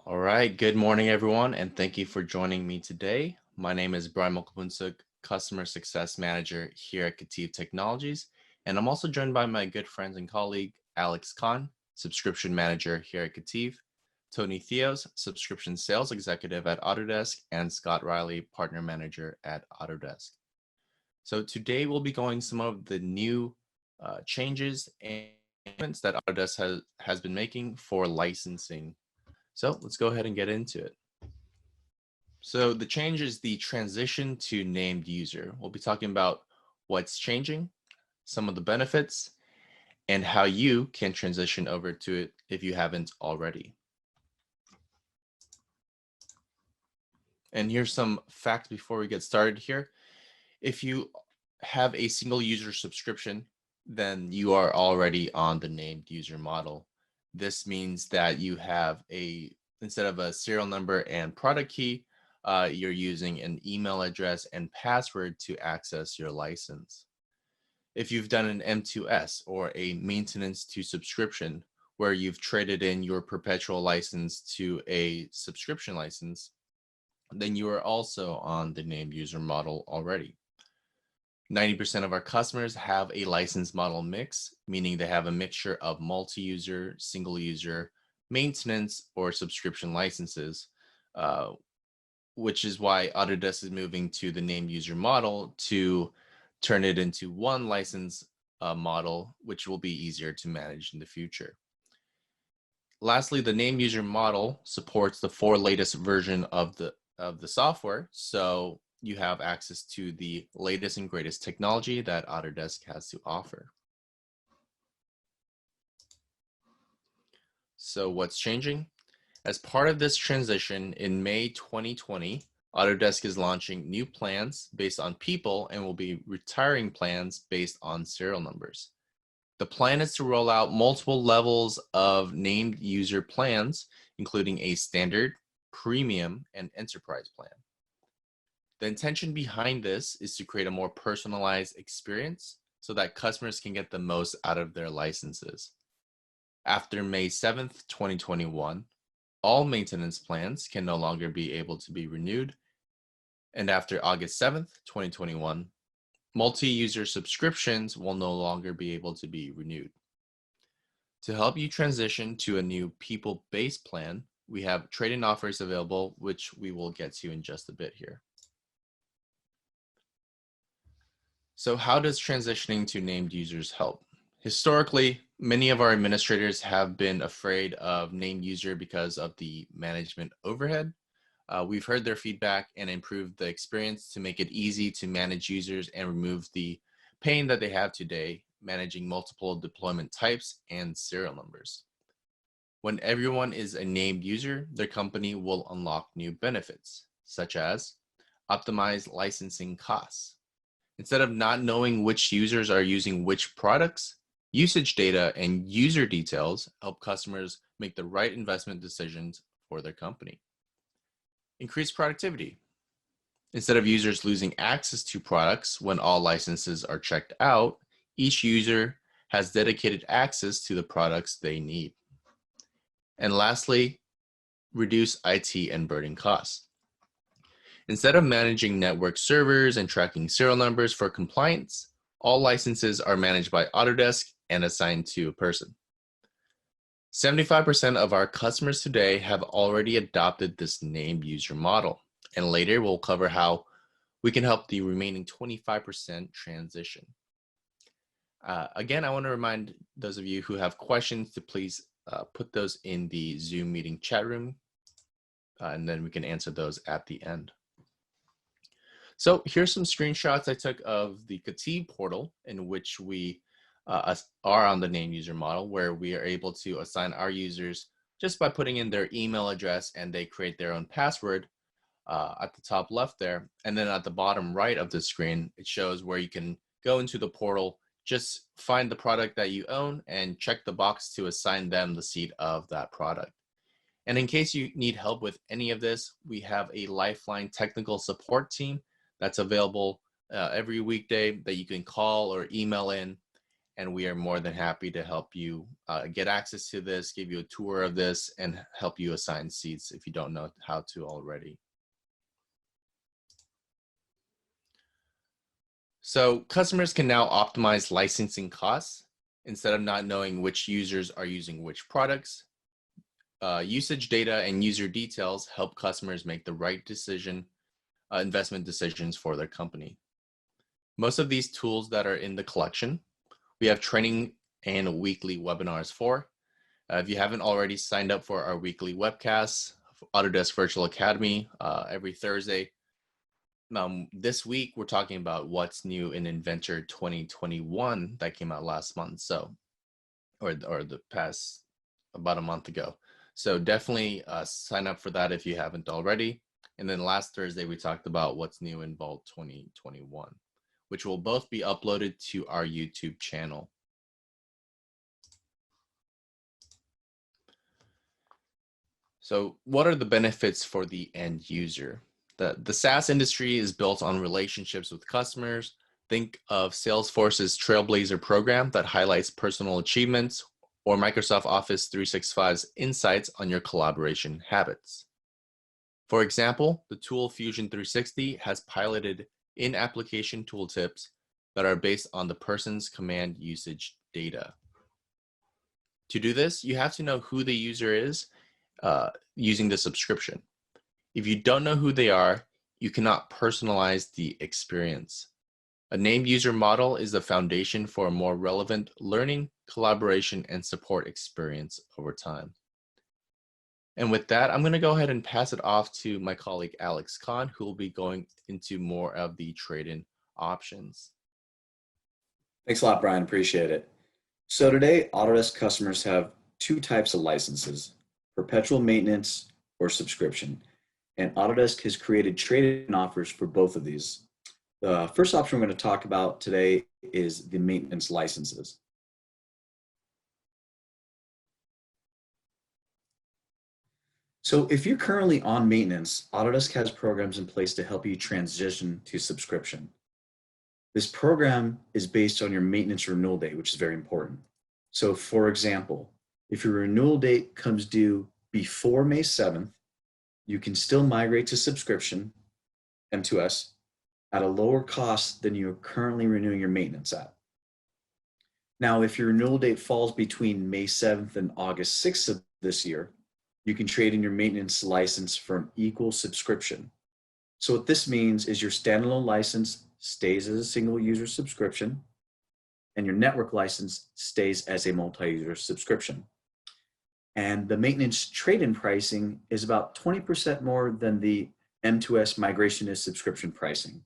All right, good morning, everyone, and thank you for joining me today. My name is Brian Mokubunsuk, Customer Success Manager here at Kativ Technologies, and I'm also joined by my good friends and colleague, Alex Khan, Subscription Manager here at Kativ, Tony Theos, Subscription Sales Executive at Autodesk, and Scott Riley, Partner Manager at Autodesk. So today we'll be going some of the new changes and improvements that Autodesk has been making for licensing. So let's go ahead and get into it. So the change is the transition to named user. We'll be talking about what's changing, some of the benefits, and how you can transition over to it if you haven't already. And here's some facts before we get started here. If you have a single user subscription, then you are already on the named user model. This means that you have instead of a serial number and product key, you're using an email address and password to access your license. If you've done an M2S or a maintenance to subscription, where you've traded in your perpetual license to a subscription license, then you are also on the named user model already. 90% of our customers have a license model mix, meaning they have a mixture of multi-user, single user, maintenance, or subscription licenses, uh, which is why Autodesk is moving to the named user model to turn it into one license model, which will be easier to manage in the future. Lastly, the named user model supports the latest version of the software, so you have access to the latest and greatest technology that Autodesk has to offer. So what's changing? As part of this transition, in May 2020, Autodesk is launching new plans based on people and will be retiring plans based on serial numbers. The plan is to roll out multiple levels of named user plans, including a standard, premium, and enterprise plan. The intention behind this is to create a more personalized experience so that customers can get the most out of their licenses. After May 7th, 2021, all maintenance plans can no longer be able to be renewed. And after August 7th, 2021, multi-user subscriptions will no longer be able to be renewed. To help you transition to a new people-based plan, we have trade-in offers available, which we will get to in just a bit here. So how does transitioning to named users help? Historically, many of our administrators have been afraid of named user because of the management overhead. We've heard their feedback and improved the experience to make it easy to manage users and remove the pain that they have today managing multiple deployment types and serial numbers. When everyone is a named user, their company will unlock new benefits, such as optimized licensing costs. Instead of not knowing which users are using which products, usage data and user details help customers make the right investment decisions for their company. Increase productivity. Instead of users losing access to products when all licenses are checked out, each user has dedicated access to the products they need. And lastly, reduce IT and burden costs. Instead of managing network servers and tracking serial numbers for compliance, all licenses are managed by Autodesk and assigned to a person. 75% of our customers today have already adopted this named user model, and later we'll cover how we can help the remaining 25% transition. Again, I want to remind those of you who have questions to please put those in the Zoom meeting chat room, and then we can answer those at the end. So here's some screenshots I took of the Kativ portal in which we are on the named user model, where we are able to assign our users just by putting in their email address and they create their own password at the top left there. And then at the bottom right of the screen, it shows where you can go into the portal, just find the product that you own and check the box to assign them the seat of that product. And in case you need help with any of this, we have a lifeline technical support team that's available every weekday that you can call or email in, and we are more than happy to help you get access to this, give you a tour of this, and help you assign seats if you don't know how to already. So customers can now optimize licensing costs instead of not knowing which users are using which products. Usage data and user details help customers make the right investment decisions for their company. Most of these tools that are in the collection, we have training and weekly webinars for. If you haven't already signed up for our weekly webcasts, Autodesk Virtual Academy every Thursday. This week, we're talking about what's new in Inventor 2021 that came out last month, or the past about a month ago. So definitely sign up for that if you haven't already. And then last Thursday, we talked about what's new in Vault 2021, which will both be uploaded to our YouTube channel. So what are the benefits for the end user? The SaaS industry is built on relationships with customers. Think of Salesforce's Trailblazer program that highlights personal achievements, or Microsoft Office 365's insights on your collaboration habits. For example, the tool Fusion 360 has piloted in-application tooltips that are based on the person's command usage data. To do this, you have to know who the user is using the subscription. If you don't know who they are, you cannot personalize the experience. A named user model is the foundation for a more relevant learning, collaboration, and support experience over time. And with that, I'm going to go ahead and pass it off to my colleague, Alex Kahn, who will be going into more of the trade-in options. Thanks a lot, Brian. Appreciate it. So today, Autodesk customers have two types of licenses: perpetual maintenance or subscription. And Autodesk has created trade-in offers for both of these. The first option we're going to talk about today is the maintenance licenses. So if you're currently on maintenance, Autodesk has programs in place to help you transition to subscription. This program is based on your maintenance renewal date, which is very important. So for example, if your renewal date comes due before May 7th, you can still migrate to subscription, M2S, at a lower cost than you're currently renewing your maintenance at. Now, if your renewal date falls between May 7th and August 6th of this year, you can trade in your maintenance license for an equal subscription. So what this means is your standalone license stays as a single user subscription, and your network license stays as a multi-user subscription. And the maintenance trade-in pricing is about 20% more than the M2S migration to subscription pricing.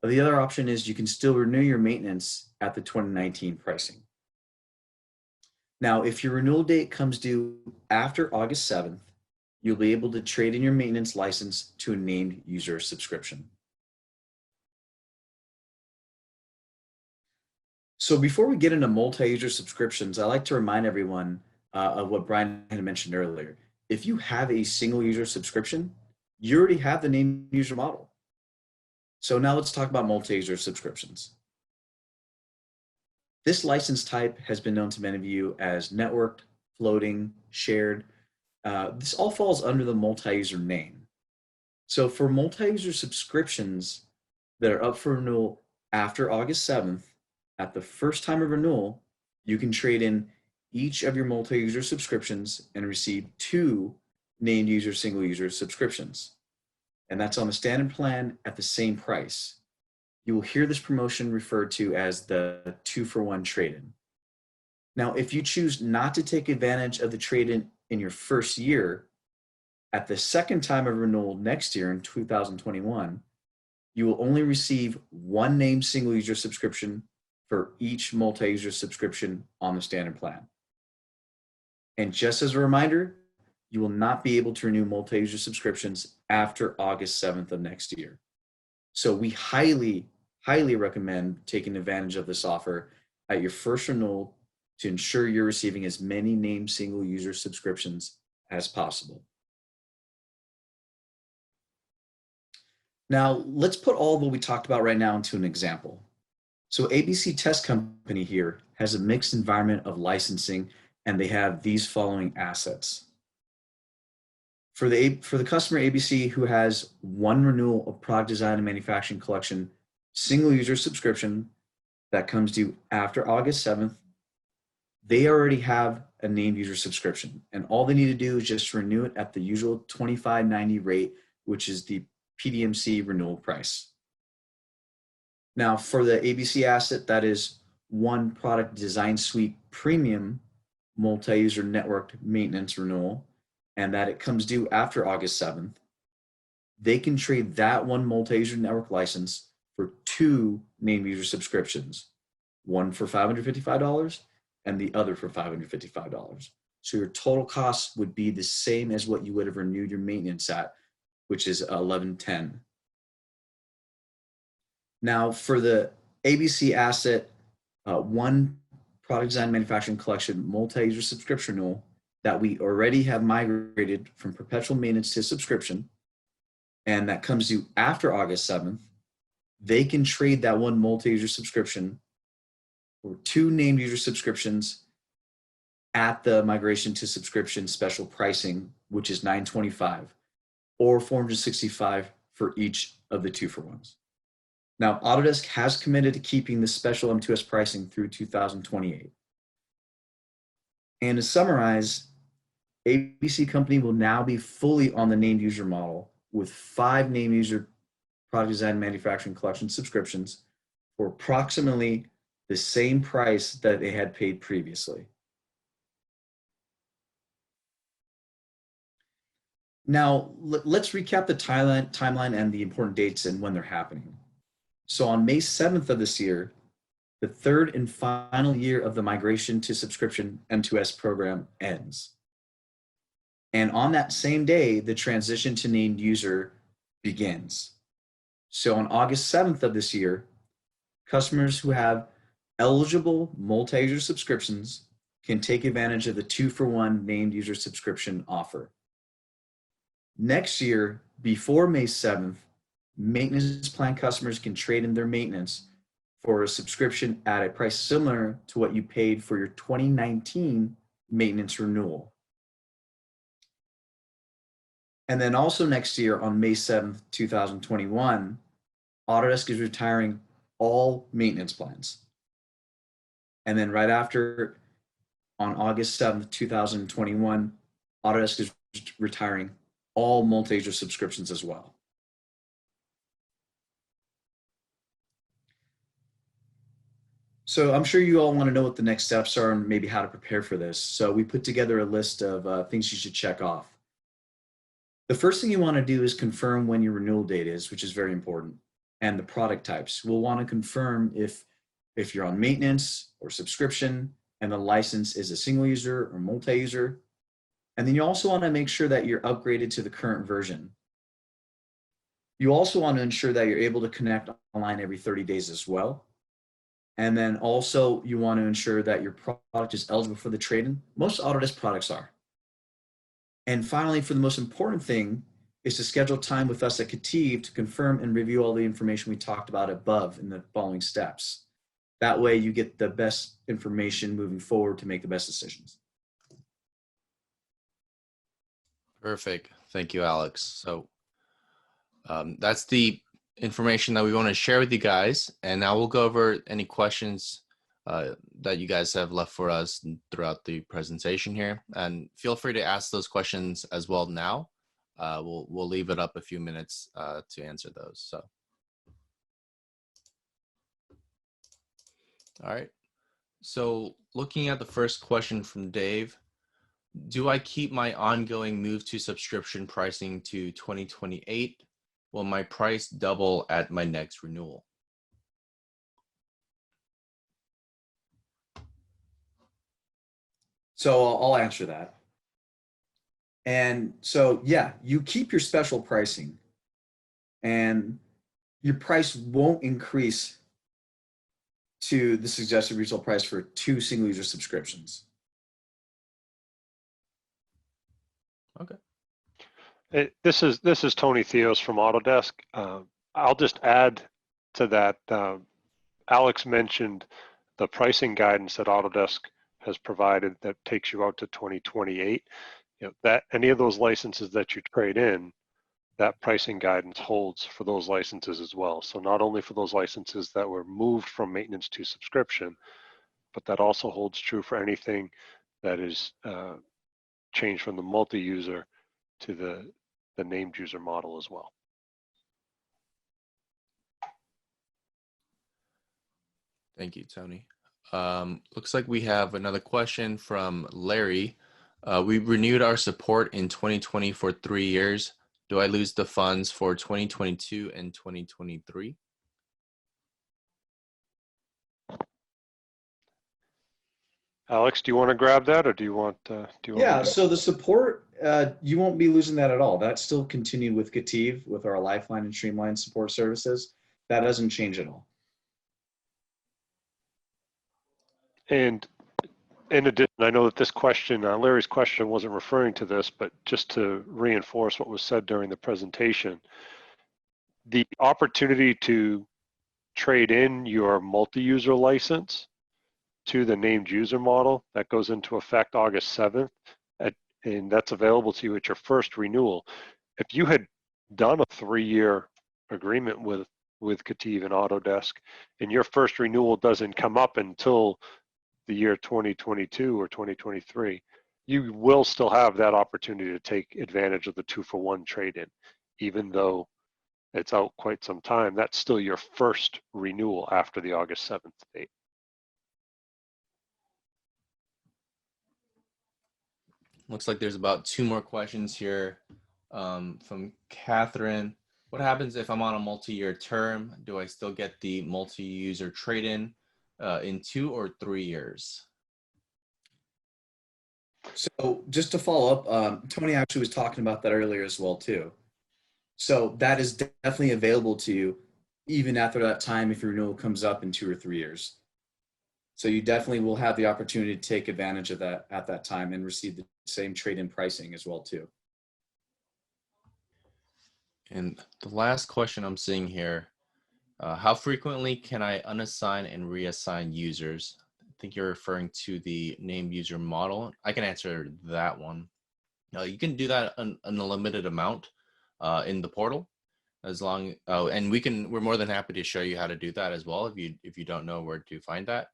But the other option is you can still renew your maintenance at the 2019 pricing. Now, if your renewal date comes due after August 7th, you'll be able to trade in your maintenance license to a named user subscription. So before we get into multi-user subscriptions, I like to remind everyone of what Brian had mentioned earlier. If you have a single user subscription, you already have the named user model. So now let's talk about multi-user subscriptions. This license type has been known to many of you as networked, floating, shared. This all falls under the multi-user name. So for multi-user subscriptions that are up for renewal after August 7th, at the first time of renewal, you can trade in each of your multi-user subscriptions and receive 2 named user single user subscriptions. And that's on the standard plan at the same price. You will hear this promotion referred to as the 2-for-1 trade-in. Now, if you choose not to take advantage of the trade-in in your first year, at the second time of renewal next year in 2021, you will only receive 1 named single user subscription for each multi-user subscription on the standard plan. And just as a reminder, you will not be able to renew multi-user subscriptions after August 7th of next year. So we highly recommend taking advantage of this offer at your first renewal to ensure you're receiving as many named single user subscriptions as possible. Now, let's put all of what we talked about right now into an example. So ABC Test Company here has a mixed environment of licensing, and they have these following assets. For the customer ABC who has one renewal of product design and manufacturing collection single user subscription that comes due after August 7th, they already have a named user subscription, and all they need to do is just renew it at the usual $25.90 rate, which is the PDMC renewal price. Now, for the ABC asset, that is one product design suite premium multi-user networked maintenance renewal, and that it comes due after August 7th, they can trade that one multi-user network license for two named user subscriptions, one for $555 and the other for $555. So your total cost would be the same as what you would have renewed your maintenance at, which is $1110. Now for the ABC asset, one product design manufacturing collection multi-user subscription renewal that we already have migrated from perpetual maintenance to subscription, and that comes due after August 7th, they can trade that one multi-user subscription for two named user subscriptions at the migration to subscription special pricing, which is $925 or $465 for each of the 2-for-1s. Now, Autodesk has committed to keeping the special M2S pricing through 2028. And to summarize, ABC Company will now be fully on the named user model with 5 named user product design manufacturing collection subscriptions for approximately the same price that they had paid previously. Now, let's recap the timeline and the important dates and when they're happening. So on May 7th of this year, the third and final year of the migration to subscription M2S program ends. And on that same day, the transition to named user begins. So on August 7th of this year, customers who have eligible multi-user subscriptions can take advantage of the 2-for-1 named user subscription offer. Next year, before May 7th, maintenance plan customers can trade in their maintenance for a subscription at a price similar to what you paid for your 2019 maintenance renewal. And then also next year on May 7th, 2021, Autodesk is retiring all maintenance plans. And then right after, on August 7th, 2021, Autodesk is retiring all multi-user subscriptions as well. So I'm sure you all want to know what the next steps are and maybe how to prepare for this. So we put together a list of things you should check off. The first thing you want to do is confirm when your renewal date is, which is very important, and the product types. We'll want to confirm if you're on maintenance or subscription and the license is a single user or multi-user. And then you also want to make sure that you're upgraded to the current version. You also want to ensure that you're able to connect online every 30 days as well. And then also you want to ensure that your product is eligible for the trade-in. Most Autodesk products are. And finally, for the most important thing is to schedule time with us at Cative to confirm and review all the information we talked about above in the following steps. That way you get the best information moving forward to make the best decisions. Perfect. Thank you, Alex. So that's the information that we want to share with you guys. And now we'll go over any questions that you guys have left for us throughout the presentation here. And feel free to ask those questions as well now. We'll leave it up a few minutes to answer those. So, all right. So looking at the first question from Dave, do I keep my ongoing move to subscription pricing to 2028? Will my price double at my next renewal? So I'll answer that. And so, yeah, you keep your special pricing and your price won't increase to the suggested retail price for 2 single user subscriptions. Okay. This is Tony Theos from Autodesk. I'll just add to that. Alex mentioned the pricing guidance that Autodesk has provided that takes you out to 2028, that any of those licenses that you trade in, that pricing guidance holds for those licenses as well. So not only for those licenses that were moved from maintenance to subscription, but that also holds true for anything that is changed from the multi-user to the named user model as well. Thank you, Tony. Looks like we have another question from Larry. We renewed our support in 2020 for 3 years. Do I lose the funds for 2022 and 2023? Alex, do you want to grab that, or do you want? Yeah, so the support, you won't be losing that at all. That's still continued with Kativ, with our Lifeline and Streamline support services. That doesn't change at all. And in addition, I know that this question, Larry's question, wasn't referring to this, but just to reinforce what was said during the presentation, the opportunity to trade in your multi-user license to the named user model that goes into effect August 7th, and that's available to you at your first renewal. If you had done a 3-year agreement with Kativ and Autodesk, and your first renewal doesn't come up until the year 2022 or 2023, you will still have that opportunity to take advantage of the 2-for-1 trade-in. Even though it's out quite some time, that's still your first renewal after the August 7th date. Looks like there's about 2 more questions here from Catherine. What happens if I'm on a multi-year term? Do I still get the multi-user trade-in in 2 or 3 years? So just to follow up, Tony actually was talking about that earlier as well too. So that is definitely available to you even after that time if your renewal comes up in 2 or 3 years. So you definitely will have the opportunity to take advantage of that at that time and receive the same trade-in pricing as well too. And the last question I'm seeing here, how frequently can I unassign and reassign users? I think you're referring to the named user model. I can answer that one. You can do that an unlimited amount in the portal, as long. Oh, and we're more than happy to show you how to do that as well. If you don't know where to find that,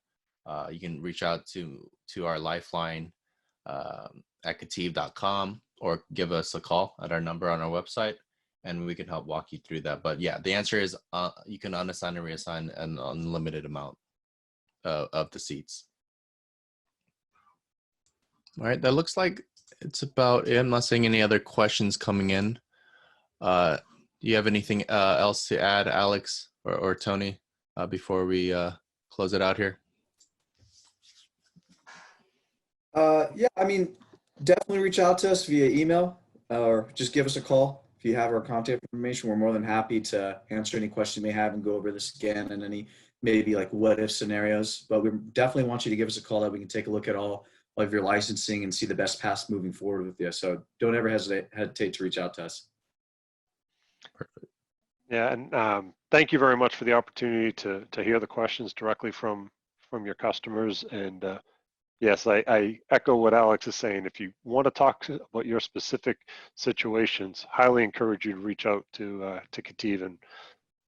you can reach out to our Lifeline at kativ.com or give us a call at our number on our website, and we can help walk you through that. But yeah, the answer is you can unassign and reassign an unlimited amount of the seats. All right, that looks like it's about it. I'm not seeing any other questions coming in. Do you have anything else to add, Alex or Tony, before we close it out here? Yeah, I mean, definitely reach out to us via email or just give us a call. If you have our contact information, we're more than happy to answer any question you may have and go over this again and any maybe like what if scenarios. But we definitely want you to give us a call that we can take a look at all of your licensing and see the best path moving forward with you. So don't ever hesitate to reach out to us. Perfect. Yeah, and thank you very much for the opportunity to hear the questions directly from your customers. And yes, I echo what Alex is saying. If you want to talk about your specific situations, highly encourage you to reach out to Kativ, and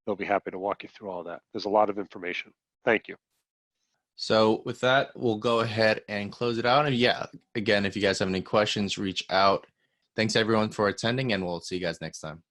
they'll be happy to walk you through all that. There's a lot of information. Thank you. So with that, we'll go ahead and close it out. And yeah, again, if you guys have any questions, reach out. Thanks everyone for attending, and we'll see you guys next time.